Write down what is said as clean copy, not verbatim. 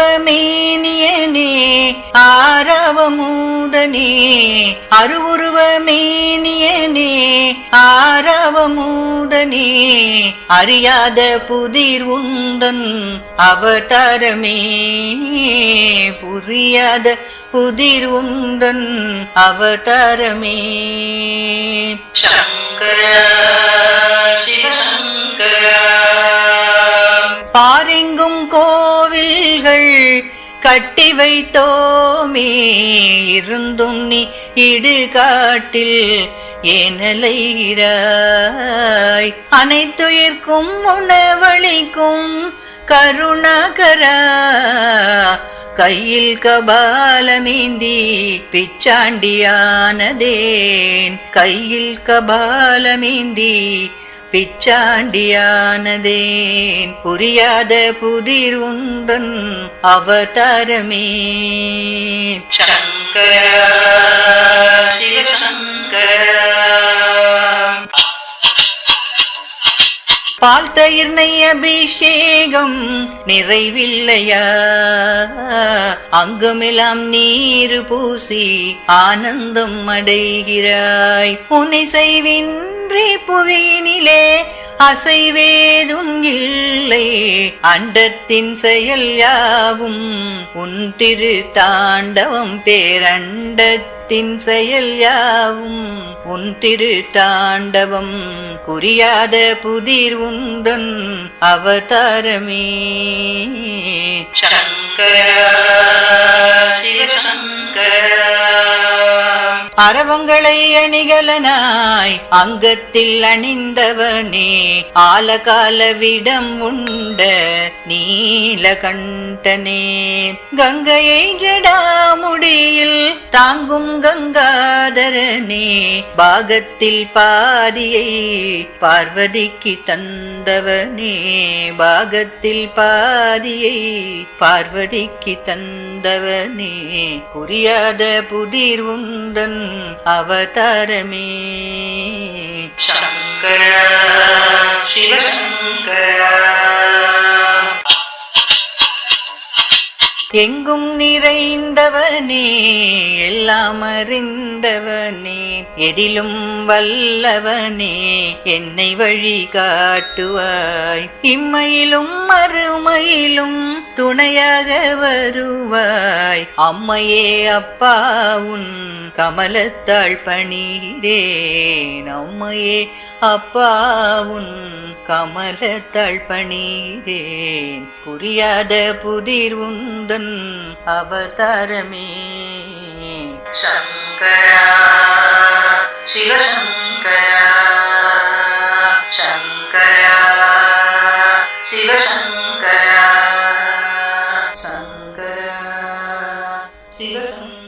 அருவுருவமேனியனே ஆரவமூதனே அருவுருவமேனியனே ஆரவமூதனே அறியாத புதிர் உந்தன் அவதாரமே புரியாத புதிர் உந்தன் அவதாரமே சங்கரா சிவசங்கரா பாரெங்கும் கோவில்கள் கட்டி வைத்தோமே இருந்தும் நீ இடுகாட்டில் ஏனலைகிறாய் அனைத்துயிர்க்கும் உணவளிக்கும் கருணாகரா கையில் கபாலமேந்தி பிச்சாண்டியானதேன் கையில் கபாலமேந்தி பிச்சாண்டியானதேன் புரியாத புதிர் உந்தன் அவதாரமே சங்கரா சிவசங்கரா பால் தயிர் நெய் அபிஷேகம் நிறைவில்லையா அங்குமெல்லாம் நீரு பூசி ஆனந்தம் அடைகிறாய் உன்னை செய்வின்றி புவியினிலே அசைவேதும் இல்லை அண்டத்தின் செயல் யாவும் உன் திரு தாண்டவம் பேரண்டத்தின் செயல் யாவும் உன் திரு தாண்டவம் குறியாத புதிர் உந்தன் அவதாரமே சங்கரா சிவசங்கரா அரவங்களை அணிகலனாய் அங்கத்தில் அணிந்தவனே ஆலகால விடம் உண்ட நீலகண்டனே கங்கையை ஜடாமுடியில் தாங்கும் கங்காதரனே பாகத்தில் பாதியை பார்வதிக்கு தந்தவனே பாகத்தில் பாதியை பார்வதிக்கு தந்தவனே புரியாத புதிர் உந்தன் அவதாரமே சங்கரா சிவசங்கரா எங்கும் நிறைந்தவனே எல்லாம் அறிந்தவனே எதிலும் வல்லவனே என்னை வழி காட்டுவாய் இம்மையிலும் மறுமையிலும் துணையாக வருவாய் அம்மையே அப்பா உன் கமலத்தாள் பணிகிறேன் அம்மையே அப்பா உன் கமலத்தாள் பணிகிறேன் புரியாத புதிர் உந்தன் அவதாரமே சங்கரா சிவசங்கரா சங்கரா சிவசங்கரா சங்கரா சிவசங்கரா